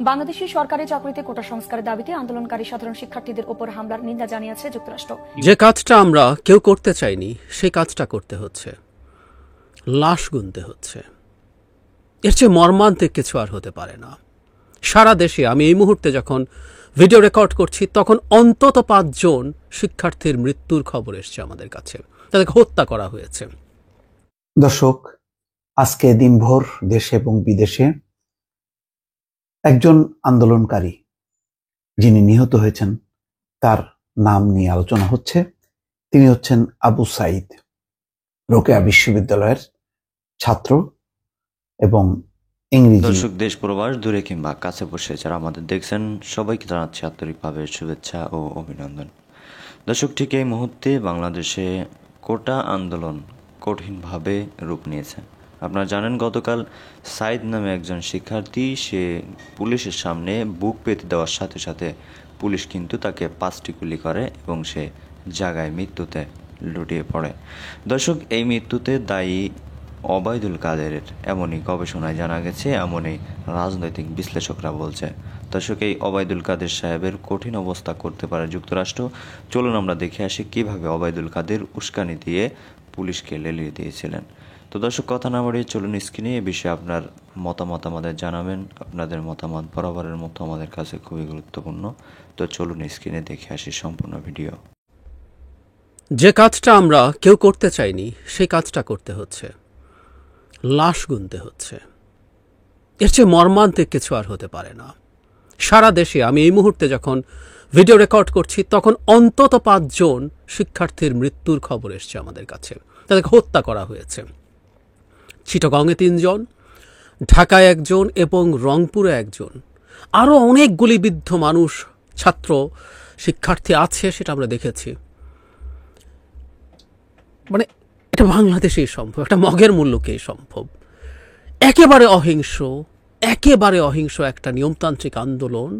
বাংলাদেশের সরকারি চাকরিতে কোটা সংস্কারের দাবিতে আন্দোলনকারী সাধারণ শিক্ষার্থীদের উপর হামলার নিন্দা জানিয়েছে যুক্তরাষ্ট্র। যে কাজটা আমরা কেউ করতে চাইনি সেই কাজটা করতে হচ্ছে, লাশ গুনতে হচ্ছে। এর চেয়ে মর্মান্তিক কিছু আর হতে পারে না। সারা দেশে আমি এই মুহূর্তে যখন ভিডিও রেকর্ড করছি তখন অন্তত 5 জন শিক্ষার্থীর মৃত্যুর খবর এসছে আমাদের কাছে, তাদেরকে হত্যা করা হয়েছে। দর্শক, আজকে দিনভর দেশে এবং বিদেশে একজন আন্দোলনকারী যিনি নিহত হয়েছেন তার নাম নিয়ে আলোচনা হচ্ছে। তিনি হচ্ছেন আবু সাঈদ, রোকেয়া বিশ্ববিদ্যালয়ের ছাত্র এবং ইংরেজি। দর্শক, দেশ প্রবাস দূরে কিংবা কাছে বসে যারা আমাদের দেখছেন সবাইকে জানাচ্ছি আন্তরিকভাবে শুভেচ্ছা ও অভিনন্দন। দর্শক, ঠিক এই মুহূর্তে বাংলাদেশে কোটা আন্দোলন কঠিনভাবে রূপ নিয়েছে। আপনারা জানেন, গতকাল সাঈদ নামে একজন শিক্ষার্থী সে পুলিশের সামনে বুক পেতে দেওয়ার সাথে সাথে পুলিশ কিন্তু তাকে 5টি গুলি করে এবং সে জায়গায় মৃত্যুতে লুটিয়ে পড়ে। দর্শক, এই মৃত্যুতে দায়ী ওবায়দুল কাদেরের এমনই গবেষণায় জানা গেছে, এমনই রাজনৈতিক বিশ্লেষকরা বলছে। দর্শক, এই ওবায়দুল কাদের সাহেবের কঠিন অবস্থা করতে পারে যুক্তরাষ্ট্র। চলুন আমরা দেখে আসি কিভাবে ওবায়দুল কাদের উস্কানি দিয়ে পুলিশকে লেলিয়ে দিয়েছিলেন। তো দর্শক, কথা না বাড়িয়ে চলুন স্ক্রিনে এ বিষয়ে আপনার মতামত আমাদের জানাবেন। আপনাদের মতামত বরাবরের মতো আমাদের কাছে খুবই গুরুত্বপূর্ণ। তো চলুন স্ক্রিনে দেখে আসি সম্পূর্ণ ভিডিও। যে কাজটা আমরা কেউ করতে চাইনি সেই কাজটা করতে হচ্ছে, লাশ গুনতে হচ্ছে। এর চেয়ে মর্মান্তিক কিছু আর হতে পারে না। সারা দেশে আমি এই মুহূর্তে যখন ভিডিও রেকর্ড করছি তখন অন্তত 5 জন শিক্ষার্থীর মৃত্যুর খবর এসছে আমাদের কাছে, তাদেরকে হত্যা করা হয়েছে। চিটাগংয়ে 3 জন, ঢাকায় 1 জন এবং রংপুরে 1 জন। আরও অনেক গুলিবিদ্ধ মানুষ, ছাত্র শিক্ষার্থী আছে, সেটা আমরা দেখেছি। মানে এটা বাংলাদেশেই সম্ভব, একটা মগের মূল্যকেই সম্ভব। একেবারে অহিংস একটা নিয়মতান্ত্রিক আন্দোলন।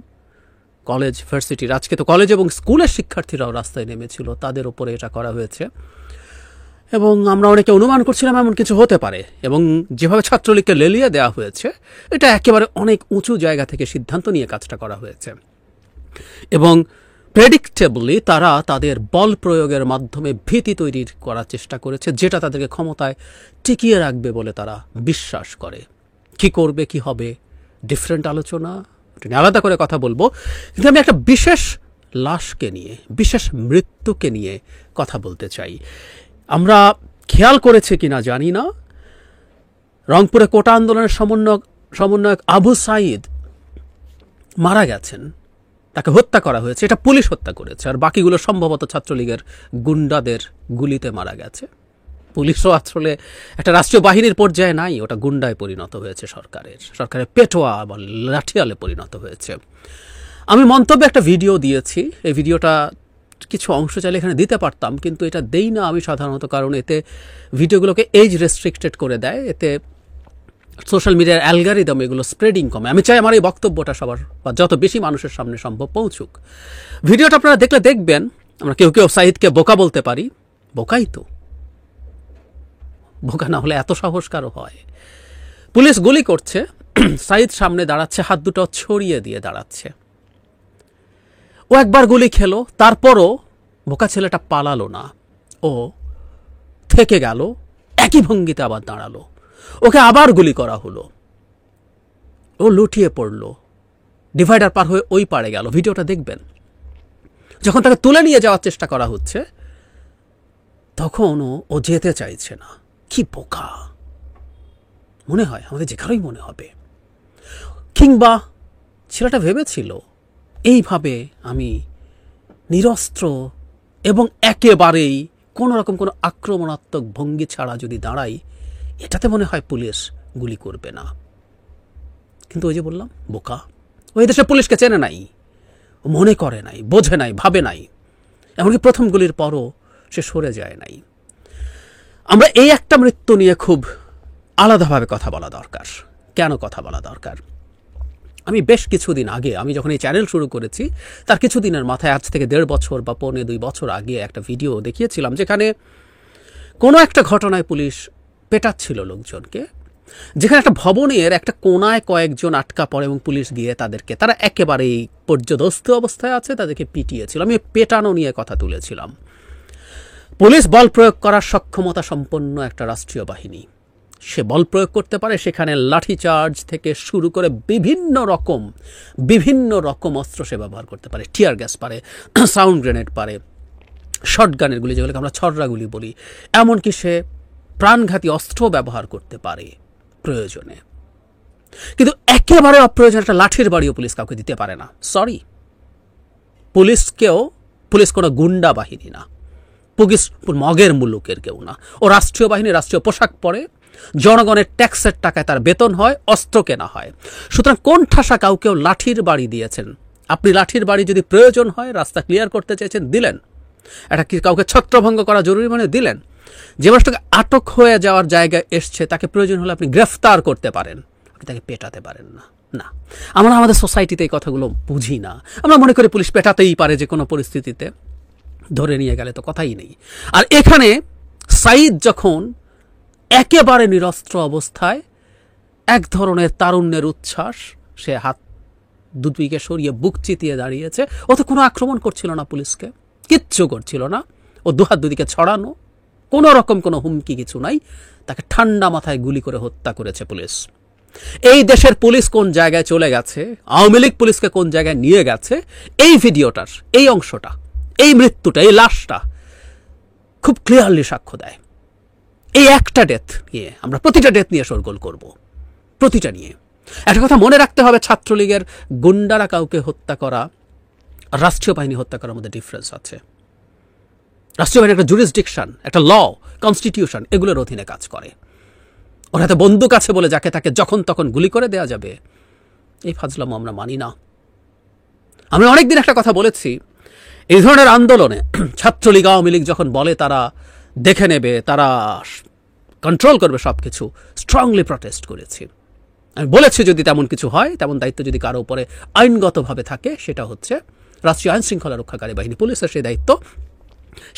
কলেজ ভার্সিটির, আজকে তো কলেজ এবং স্কুলের শিক্ষার্থীরাও রাস্তায় নেমেছিল, তাদের উপরে এটা করা হয়েছে। এবং আমরা অনেকে অনুমান করছিলাম এমন কিছু হতে পারে, এবং যেভাবে ছাত্রলীগকে লেলিয়ে দেওয়া হয়েছে এটা একেবারে অনেক উঁচু জায়গা থেকে সিদ্ধান্ত নিয়ে কাজটা করা হয়েছে। এবং প্রেডিক্টেবলি তারা তাদের বল প্রয়োগের মাধ্যমে ভীতি তৈরি করার চেষ্টা করেছে, যেটা তাদেরকে ক্ষমতায় টিকিয়ে রাখবে বলে তারা বিশ্বাস করে। কি করবে, কি হবে, ডিফারেন্ট আলোচনা, আলাদা করে কথা বলবো। কিন্তু আমি একটা বিশেষ লাশকে নিয়ে, বিশেষ মৃত্যুকে নিয়ে কথা বলতে চাই। আমরা খেয়াল করেছে কিনা জানি না, রংপুরে কোটা আন্দোলনের সমন্বয়ক আবু সাঈদ মারা গেছেন, তাকে হত্যা করা হয়েছে। এটা পুলিশ হত্যা করেছে, আর বাকিগুলো সম্ভবত ছাত্রলীগের গুন্ডাদের গুলিতে মারা গেছে। পুলিশও আসলে একটা রাষ্ট্রীয় বাহিনীর পর্যায়ে নাই, ওটা গুন্ডায় পরিণত হয়েছে, সরকারের পেটোয়া বা লাঠিয়ালে পরিণত হয়েছে। আমি মন্তব্যে একটা ভিডিও দিয়েছি, এই ভিডিওটা কিছু অংশ চাইলে এখানে দিতে পারতাম, কিন্তু এটা দেই না আমি সাধারণত, কারণ এতে ভিডিওগুলোকে এজ রেস্ট্রিক্টেড করে দেয়, এতে সোশ্যাল মিডিয়ার অ্যালগরিদম এগুলো স্প্রেডিং কমে। আমি চাই আমার এই বক্তব্যটা সবার বা যত বেশি মানুষের সামনে সম্ভব পৌঁছুক। ভিডিওটা আপনারা দেখলে দেখবেন, আমরা কেউ কেউ সাঈদকে বোকা বলতে পারি, বোকাই তো, বোকা না হলে এত সাহস কারো হয়? পুলিশ গুলি করছে, সাঈদ সামনে দাঁড়াচ্ছে, হাত দুটো ছড়িয়ে দিয়ে দাঁড়াচ্ছে। ও একবার গুলি খেলো, তারপরও বোকা ছেলেটা পালালো না, ও থেকে গেল, একই ভঙ্গিতে আবার দাঁড়ালো। ওকে আবার গুলি করা হলো, ও লুটিয়ে পড়লো, ডিভাইডার পার হয়ে ওই পারে গেল। ভিডিওটা দেখবেন। যখন তাকে তুলে নিয়ে যাওয়ার চেষ্টা করা হচ্ছে তখন ও যেতে চাইছে না। কি বোকা মনে হয়, আমাদের যে কারোই মনে হবে। কিংবা ছেলেটা ভেবেছিল এইভাবে আমি নিরস্ত্র এবং একেবারেই কোনো রকম কোনো আক্রমণাত্মক ভঙ্গি ছাড়া যদি দাঁড়াই, এটাতে মনে হয় পুলিশ গুলি করবে না। কিন্তু ওই যে বললাম, বোকা। ওই দেশে পুলিশকে চেনে নাই, মনে করে নাই, বোঝে নাই, ভাবে নাই। এমনকি প্রথম গুলির পরও সে সরে যায় নাই। আমরা এই একটা মৃত্যু নিয়ে খুব আলাদাভাবে কথা বলা দরকার। কেন কথা বলা দরকার? আমি বেশ কিছুদিন আগে, আমি যখন এই চ্যানেল শুরু করেছি তার কিছুদিনের মাথায়, আজ থেকে 1.5 বছর বা 1.25 বছর আগে একটা ভিডিও দেখিয়েছিলাম, যেখানে কোনো একটা ঘটনায় পুলিশ পেটাচ্ছিল লোকজনকে, যেখানে একটা ভবনের একটা কোনায় কয়েকজন আটকা পড়ে এবং পুলিশ গিয়ে তারা একেবারেই পর্যদস্ত অবস্থায় আছে, তাদেরকে পিটিয়েছিল। আমি পেটানো নিয়ে কথা তুলেছিলাম। পুলিশ বল প্রয়োগ করার সক্ষমতা সম্পন্ন একটা রাষ্ট্রীয় বাহিনী, সে বল প্রয়োগ করতে পারে। সেখানে লাঠিচার্জ থেকে শুরু করে বিভিন্ন রকম অস্ত্র সে ব্যবহার করতে পারে। টিয়ার গ্যাস পারে, সাউন্ড গ্রেনেড পারে, শটগানের গুলি যেগুলোকে আমরা ছররাগুলি বলি, এমনকি সে প্রাণঘাতী অস্ত্র ব্যবহার করতে পারে প্রয়োজনে। কিন্তু একেবারে অপ্রয়োজনে একটা লাঠির বাড়িও পুলিশ কাউকে দিতে পারে না। সরি, পুলিশ কোনো গুন্ডা বাহিনী না, পুলিশ মগের মুলুকের কেউ না। ও রাষ্ট্রীয় বাহিনী, রাষ্ট্রীয় পোশাক পরে, জনগণের ট্যাক্সের টাকায় তার বেতন হয়, অস্ত্র কেনা হয়। সুতরাং কোন ঠাসা কাউকেও লাঠির বাড়ি দিয়েছেন? আপনি লাঠির বাড়ি যদি প্রয়োজন হয়, রাস্তা ক্লিয়ার করতে চেয়েছেন, দিলেন। এটা কি কাউকে ছত্রভঙ্গ করা জরুরি মানে দিলেন? যে মানুষটাকে আটক হয়ে যাওয়ার জায়গায় এসছে, তাকে প্রয়োজন হলে আপনি গ্রেফতার করতে পারেন, আপনি তাকে পেটাতে পারেন না। না, আমরা আমাদের সোসাইটিতে এই কথাগুলো বুঝি না। আমরা মনে করি পুলিশ পেটাতেই পারে যে কোনো পরিস্থিতিতে, ধরে নিয়ে গেলে তো কথাই নেই। আর এখানে সাঈদ যখন একেবারে নিরস্ত্র অবস্থায়, এক ধরনের তারুণ্যের উচ্ছ্বাস, সে হাত দুদিকে সরিয়ে বুক চিতিয়ে দাঁড়িয়েছে। ও তো কোনো আক্রমণ করছিল না, পুলিশকে কিচ্ছু করছিল না। ও দুহাত দুদিকে ছড়ানো, কোনো রকম কোনো হুমকি কিছু নাই। তাকে ঠান্ডা মাথায় গুলি করে হত্যা করেছে পুলিশ। এই দেশের পুলিশ কোন জায়গায় চলে গেছে, আওয়ামী লীগ পুলিশকে কোন জায়গায় নিয়ে গেছে, এই ভিডিওটার এই অংশটা, এই মৃত্যুটা, এই লাশটা খুব ক্লিয়ারলি সাক্ষ্য দেয়। এই একটা ডেথ নিয়ে আমরা প্রতিটা ডেথ নিয়ে শোরগোল করব, প্রতিটা নিয়ে। একটা কথা মনে রাখতে হবে, ছাত্রলীগের গুন্ডারা কাউকে হত্যা করা, রাষ্ট্রীয় বাহিনী হত্যা করার মধ্যে ডিফারেন্স আছে। রাষ্ট্রীয় বাহিনী একটা জুরিসডিকশন, একটা ল, কনস্টিটিউশন, এগুলোর অধীনে কাজ করে। ওর হাতে বন্দুক আছে বলে যাকে তাকে যখন তখন গুলি করে দেওয়া যাবে, এই ফাজলামো আমরা মানি না। আমি অনেকদিন একটা কথা বলেছি, এই ধরনের আন্দোলনে ছাত্রলীগ আওয়ামী লীগ যখন বলে তারা দেখে নেবে, তারা কন্ট্রোল করবে সবকিছু, স্ট্রংলি প্রটেস্ট করেছি। আমি বলেছি যদি তেমন কিছু হয়, তেমন দায়িত্ব যদি কারো উপরে আইনগতভাবে থাকে, সেটা হচ্ছে রাষ্ট্রীয় আইন শৃঙ্খলা রক্ষাকারী বাহিনী, পুলিশের সেই দায়িত্ব,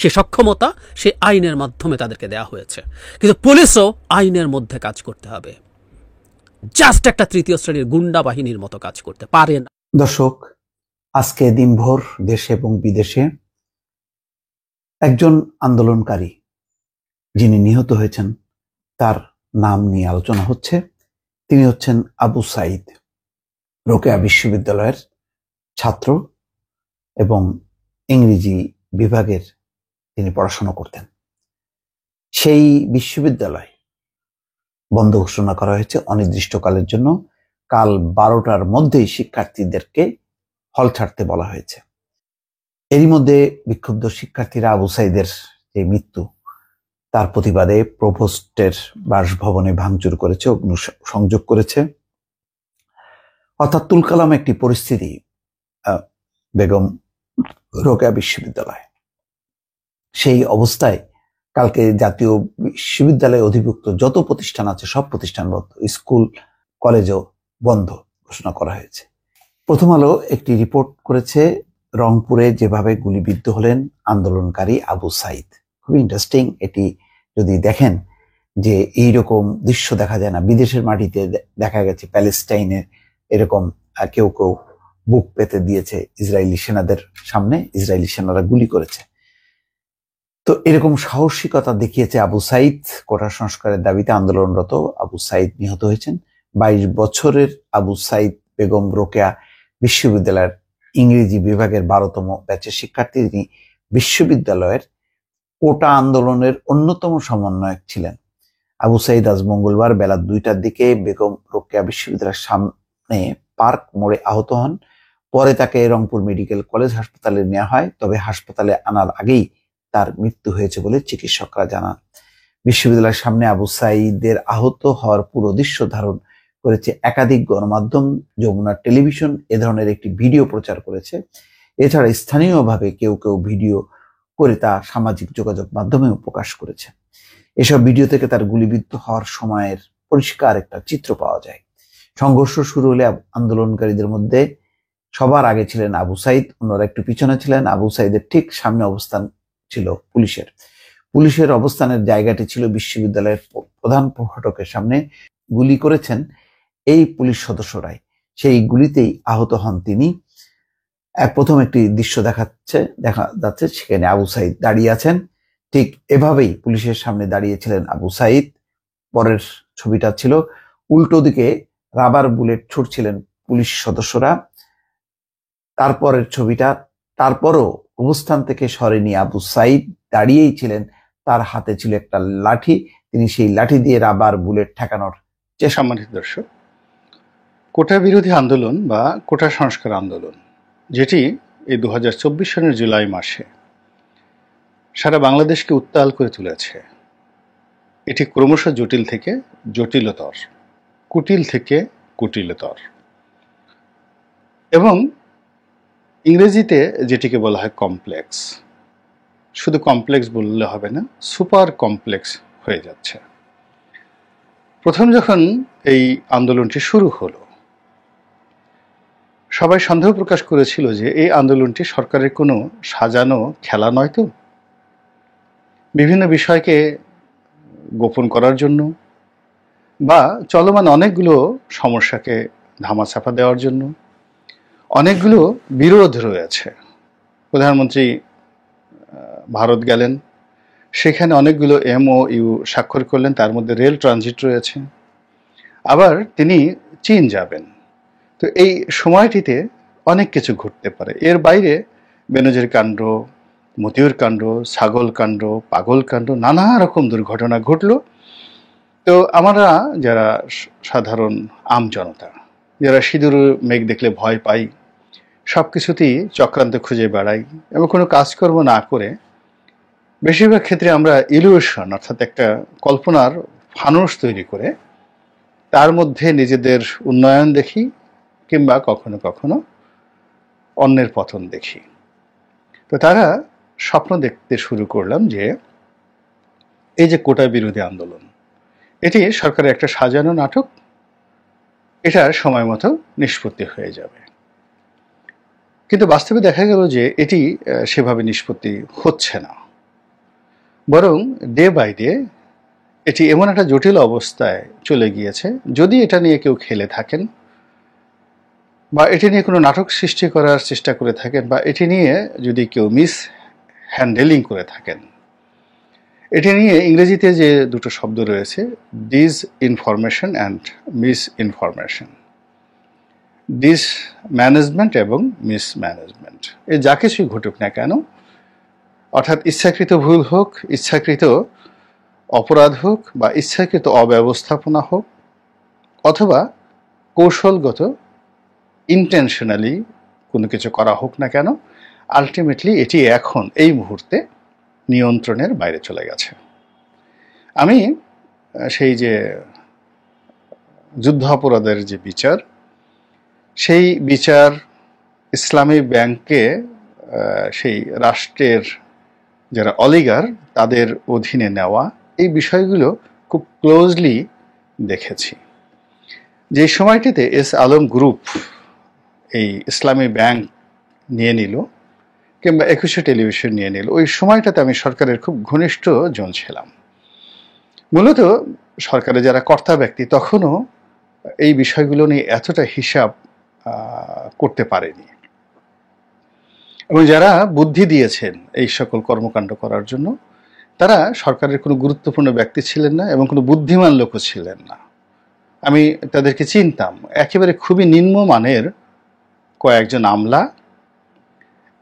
সে সক্ষমতা, সে আইনের মাধ্যমে তাদেরকে দেওয়া হয়েছে। কিন্তু পুলিশও আইনের মধ্যে কাজ করতে হবে, জাস্ট একটা তৃতীয় শ্রেণীর গুন্ডা বাহিনীর মতো কাজ করতে পারে না। দর্শক, আজকে দিনভর দেশে এবং বিদেশে একজন আন্দোলনকারী যিনি নিহত হয়েছেন তার নাম নিয়ে আলোচনা হচ্ছে। তিনি হচ্ছেন আবু সাঈদ, রোকেয়া বিশ্ববিদ্যালয়ের ছাত্র এবং ইংরেজি বিভাগের তিনি পড়াশোনা করতেন। সেই বিশ্ববিদ্যালয় বন্ধ ঘোষণা করা হয়েছে অনির্দিষ্টকালের জন্য। কাল 12টার মধ্যেই শিক্ষার্থীদেরকে হল ছাড়তে বলা হয়েছে। এরই মধ্যে বিক্ষুব্ধ শিক্ষার্থীরা আবু সাঈদের যে মৃত্যু, তার প্রতিবাদে প্রভোস্টের বাসভবনে ভাঙচুর করেছে, অগ্নিসংযোগ করেছে। অর্থাৎ তুলকালাম একটি পরিস্থিতি বেগম রোকেয়া বিশ্ববিদ্যালয়। সেই অবস্থায় কালকে জাতীয় বিশ্ববিদ্যালয়ে অধিভুক্ত যত প্রতিষ্ঠান আছে সব প্রতিষ্ঠান বন্ধ, স্কুল কলেজও বন্ধ ঘোষণা করা হয়েছে। প্রথম আলো একটি রিপোর্ট করেছে, রংপুরে যেভাবে গুলিবিদ্ধ হলেন আন্দোলনকারী আবু সাঈদ। খুবই ইন্টারেস্টিং। এটি যদি দেখেন যে এইরকম দৃশ্য দেখা যায় না, বিদেশের মাটিতে দেখা গেছে। প্যালেস্টাইনে এরকম কেউ কেউ বুক পেতে দিয়েছে ইসরায়েলি সেনাদের সামনে, ইসরায়েলি সেনারা গুলি করেছে। তো এরকম সাহসিকতা দেখিয়েছে আবু সাঈদ। কোটা সংস্কারের দাবিতে আন্দোলনরত আবু সাঈদ নিহত হয়েছেন। 22 বছরের আবু সাঈদ বেগম রোকেয়া বিশ্ববিদ্যালয়ের ইংরেজি বিভাগের 12তম ব্যাচের শিক্ষার্থী। তিনি বিশ্ববিদ্যালয়ের কোটা আন্দোলনের অন্যতম সমন্বয়ক ছিলেন। আবু সাঈদ আজ মঙ্গলবার বেলা 2টার দিকে বেগম রোকেয়া বিশ্ববিদ্যালয়ের সামনে পার্ক মোড়ে আহত হন। পরে তাকে রংপুর মেডিকেল কলেজ হাসপাতালে নেওয়া হয়, তবে হাসপাতালে আনার আগেই তার মৃত্যু হয়েছে বলে চিকিৎসকরা জানান। বিশ্ববিদ্যালয়ের সামনে আবু সাঈদের আহত হওয়ার পুরো দৃশ্য ধারণ করেছে একাধিক গণমাধ্যম। যমুনা টেলিভিশন এ ধরনের একটি ভিডিও প্রচার করেছে। এছাড়া স্থানীয়ভাবে কেউ কেউ ভিডিও করে তা সামাজিক যোগাযোগ মাধ্যমেও প্রকাশ করেছে। এসব ভিডিও থেকে তার গুলিবিদ্ধ হওয়ার সময়ের পরিষ্কার একটা চিত্র পাওয়া যায়। সংঘর্ষ শুরু হলে আন্দোলনকারীদের মধ্যে সবার আগে ছিলেন আবু সাঈদ, অন্যরা একটু পিছনে ছিলেন। আবু সাঈদের ঠিক সামনে অবস্থান ছিল পুলিশের অবস্থানের জায়গাটি ছিল বিশ্ববিদ্যালয়ের প্রধান ফটকের সামনে। গুলি করেছেন এই পুলিশ সদস্যরাই। সেই গুলিতেই আহত হন তিনি। প্রথম একটি দৃশ্য দেখা যাচ্ছে, সেখানে আবু সাইদ দাঁড়িয়ে আছেন। ঠিক এভাবেই পুলিশের সামনে দাঁড়িয়েছিলেন আবু সাইদ। পরের ছবিটা ছিল উল্টো দিকে রাবার বুলেট ছুটছিলেন পুলিশ সদস্যরা। তারপরের ছবিটা, তারপরও অবস্থান থেকে সরেনি আবু সাইদ, দাঁড়িয়েই ছিলেন। তার হাতে ছিল একটা লাঠি, তিনি সেই লাঠি দিয়ে রাবার বুলেট ঠেকানোর চেষ্টা। সম্মানিত দর্শক, কোটা বিরোধী আন্দোলন বা কোটা সংস্কার আন্দোলন, যেটি এই 2024 সনের জুলাই মাসে সারা বাংলাদেশকে উত্তাল করে তুলেছে, এটি ক্রমশ জটিল থেকে জটিলতর, কুটিল থেকে কুটিলতর, এবং ইংরেজিতে যেটিকে বলা হয় কমপ্লেক্স। শুধু কমপ্লেক্স বললে হবে না, সুপার কমপ্লেক্স হয়ে যাচ্ছে। প্রথম যখন এই আন্দোলনটি শুরু হলো, সবাই সন্দেহ প্রকাশ করেছিল যে এই আন্দোলনটি সরকারের কোনো সাজানো খেলা নয় তো, বিভিন্ন বিষয়কে গোপন করার জন্য বা চলমান অনেকগুলো সমস্যাকে ধামাচাপা দেওয়ার জন্য। অনেকগুলো বিরোধ রয়েছে। প্রধানমন্ত্রী ভারত গেলেন, সেখানে অনেকগুলো MOU স্বাক্ষর করলেন, তার মধ্যে রেল ট্রানজিট রয়েছে। আবার তিনি চীন যাবেন। তো এই সময়টিতে অনেক কিছু ঘটতে পারে। এর বাইরে বেনজির কাণ্ড, মতিউর কাণ্ড, ছাগল কাণ্ড, পাগল কাণ্ড, নানা রকম দুর্ঘটনা ঘটল। তো আমরা যারা সাধারণ আমজনতা, যারা সিঁদুর মেঘ দেখলে ভয় পাই, সব কিছুতেই চক্রান্ত খুঁজে বেড়াই এবং কোনো কাজকর্ম না করে বেশিরভাগ ক্ষেত্রে আমরা ইলিউশন, অর্থাৎ একটা কল্পনার ফানুস তৈরি করে তার মধ্যে নিজেদের উন্নয়ন দেখি কিংবা কখনো কখনো অন্যের পতন দেখি। তো তারা স্বপ্ন দেখতে শুরু করলাম যে এই যে কোটা বিরোধী আন্দোলন, এটি সরকারের একটা সাজানো নাটক, এটার সময় মতো নিষ্পত্তি হয়ে যাবে। কিন্তু বাস্তবে দেখা গেল যে এটি সেভাবে নিষ্পত্তি হচ্ছে না, বরং ডে বাই ডে এটি এমন একটা জটিল অবস্থায় চলে গিয়েছে। যদি এটা নিয়ে কেউ খেলে থাকেন বা এটি নিয়ে কোনো নাটক সৃষ্টি করার চেষ্টা করে থাকেন বা এটি নিয়ে যদি কেউ মিস হ্যান্ডেলিং করে থাকেন, এটি নিয়ে ইংরেজিতে যে দুটো শব্দ রয়েছে, disinformation and misinformation, dismanagement এবং মিস ম্যানেজমেন্ট, এ যা কিছুই ঘটুক না কেন, অর্থাৎ ইচ্ছাকৃত ভুল হোক, ইচ্ছাকৃত অপরাধ হোক বা ইচ্ছাকৃত অব্যবস্থাপনা হোক, অথবা কৌশলগত ইন্টেনশনালি কোনো কিছু করা হোক না কেন, আলটিমেটলি এটি এখন এই মুহূর্তে নিয়ন্ত্রণের বাইরে চলে গেছে। আমি সেই যে যুদ্ধ অপরাধের যে বিচার, সেই বিচার ইসলামী ব্যাংকে সেই রাষ্ট্রের যারা অলিগার তাদের অধীনে নেওয়া, এই বিষয়গুলো খুব ক্লোজলি দেখেছি। যে সময়টিতে এস আলম গ্রুপ এই ইসলামী ব্যাংক নিয়ে নিল কিংবা 21শে টেলিভিশন নিয়ে নিল, ওই সময়টাতে আমি সরকারের খুব ঘনিষ্ঠ জন ছিলাম। মূলত সরকারের যারা কর্তা ব্যক্তি তখনও এই বিষয়গুলো নিয়ে এতটা হিসাব করতে পারেনি, এবং যারা বুদ্ধি দিয়েছেন এই সকল কর্মকাণ্ড করার জন্য, তারা সরকারের কোনো গুরুত্বপূর্ণ ব্যক্তি ছিলেন না এবং কোনো বুদ্ধিমান লোকও ছিলেন না। আমি তাদেরকে চিনতাম, একেবারে খুবই নিম্নমানের কয়েকজন আমলা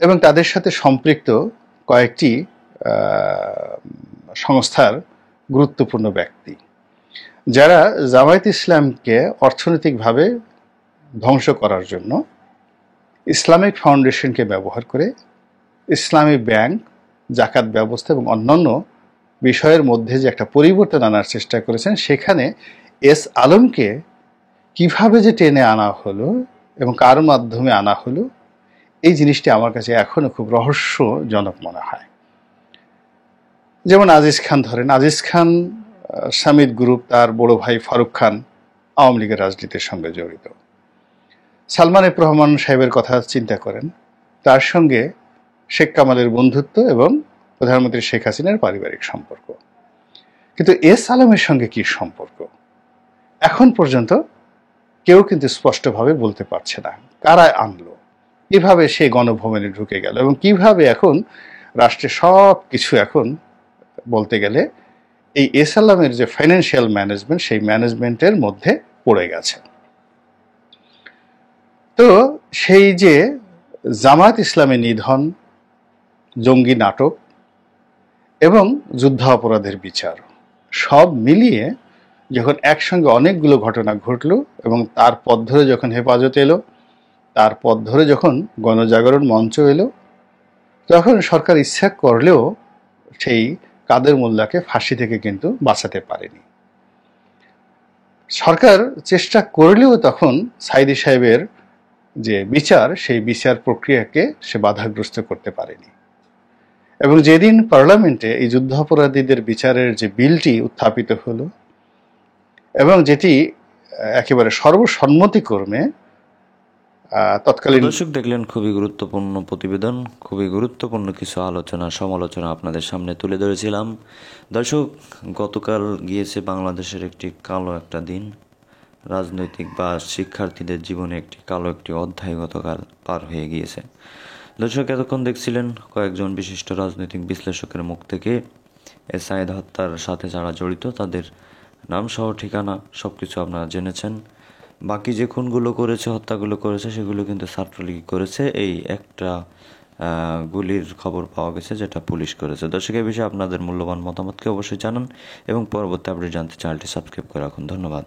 এবং তাদের সাথে সম্পৃক্ত কয়েকটি সংস্থার গুরুত্বপূর্ণ ব্যক্তি, যারা জামায়াত ইসলামকে অর্থনৈতিকভাবে ধ্বংস করার জন্য ইসলামিক ফাউন্ডেশনকে ব্যবহার করে ইসলামী ব্যাংক, জাকাত ব্যবস্থা এবং অন্যান্য বিষয়ের মধ্যে যে একটা পরিবর্তন আনার চেষ্টা করেছেন, সেখানে এস আলমকে কিভাবে যে টেনে আনা হলো এবং কার মাধ্যমে আনা হলো, এই জিনিসটি আমার কাছে এখনো খুব রহস্যজনক মনে হয়। যেমন আজিজ খান ধরেন, আজিজ খান সামিদ গ্রুপ, তার বড় ভাই ফারুক খান আওয়ামী লীগের রাজনীতির সঙ্গে জড়িত। সালমান এফ রহমান সাহেবের কথা চিন্তা করেন, তার সঙ্গে শেখ কামালের বন্ধুত্ব এবং প্রধানমন্ত্রী শেখ হাসিনার পারিবারিক সম্পর্ক। কিন্তু এস আলমের সঙ্গে কি সম্পর্ক? এখন পর্যন্ত কেউ কিন্তু স্পষ্টভাবে বলতে পারছে না কারা আনলো, কিভাবে সে গণভবনে ঢুকে গেল এবং কিভাবে এখন রাষ্ট্রের সব কিছু এখন বলতে গেলে এই এসালামের যে ফাইন্যান্সিয়াল ম্যানেজমেন্ট সেই ম্যানেজমেন্টের মধ্যে পড়ে গেছে। তো সেই যে জামাত ইসলামী নিধন, জঙ্গি নাটক এবং যুদ্ধাপরাধের বিচার সব মিলিয়ে যখন একসঙ্গে অনেকগুলো ঘটনা ঘটলো এবং তার পথ ধরে যখন হেফাজত এলো, তার পথ ধরে যখন গণজাগরণ মঞ্চ এলো, তখন সরকার ইচ্ছা করলেও সেই কাদের মোল্লাকে ফাঁসি থেকে কিন্তু বাঁচাতে পারেনি। সরকার চেষ্টা করলেও তখন সাইদি সাহেবের যে বিচার, সেই বিচার প্রক্রিয়াকে সে বাধাগ্রস্ত করতে পারেনি। এবং যেদিন পার্লামেন্টে এই যুদ্ধাপরাধীদের বিচারের যে বিলটি উত্থাপিত হলো এবং যেটি একেবারে সর্বসম্মতিক্রমে তৎকালীন দর্শক দেখলেন খুবই গুরুত্বপূর্ণ প্রতিবেদন, খুবই গুরুত্বপূর্ণ কিছু আলোচনা সমালোচনা আপনাদের সামনে তুলে ধরেছিলাম। দর্শক, গতকাল গিয়েছে বাংলাদেশের একটি কালো একটা দিন, রাজনৈতিক বা শিক্ষার্থীদের জীবনে একটি কালো একটি অধ্যায় গতকাল পার হয়ে গিয়েছে। দর্শক, এতক্ষণ দেখছিলেন কয়েকজন বিশিষ্ট রাজনৈতিক বিশ্লেষকের মুখ থেকে সাঈদ হত্যার সাথে যারা জড়িত তাদের নাম সহ ঠিকানা সবকিছু আপনারা জেনেছেন। বাকি যে খুনগুলো করেছে, হত্যাগুলো করেছে, সেগুলো কিন্তু ছাত্রলীগ করেছে। এই একটা গুলির খবর পাওয়া গেছে যেটা পুলিশ করেছে। দর্শক, এই বিষয়ে আপনাদের মূল্যবান মতামতকে অবশ্যই জানান এবং পরবর্তী আপডেট জানতে চ্যানেলটি সাবস্ক্রাইব করে রাখুন। ধন্যবাদ।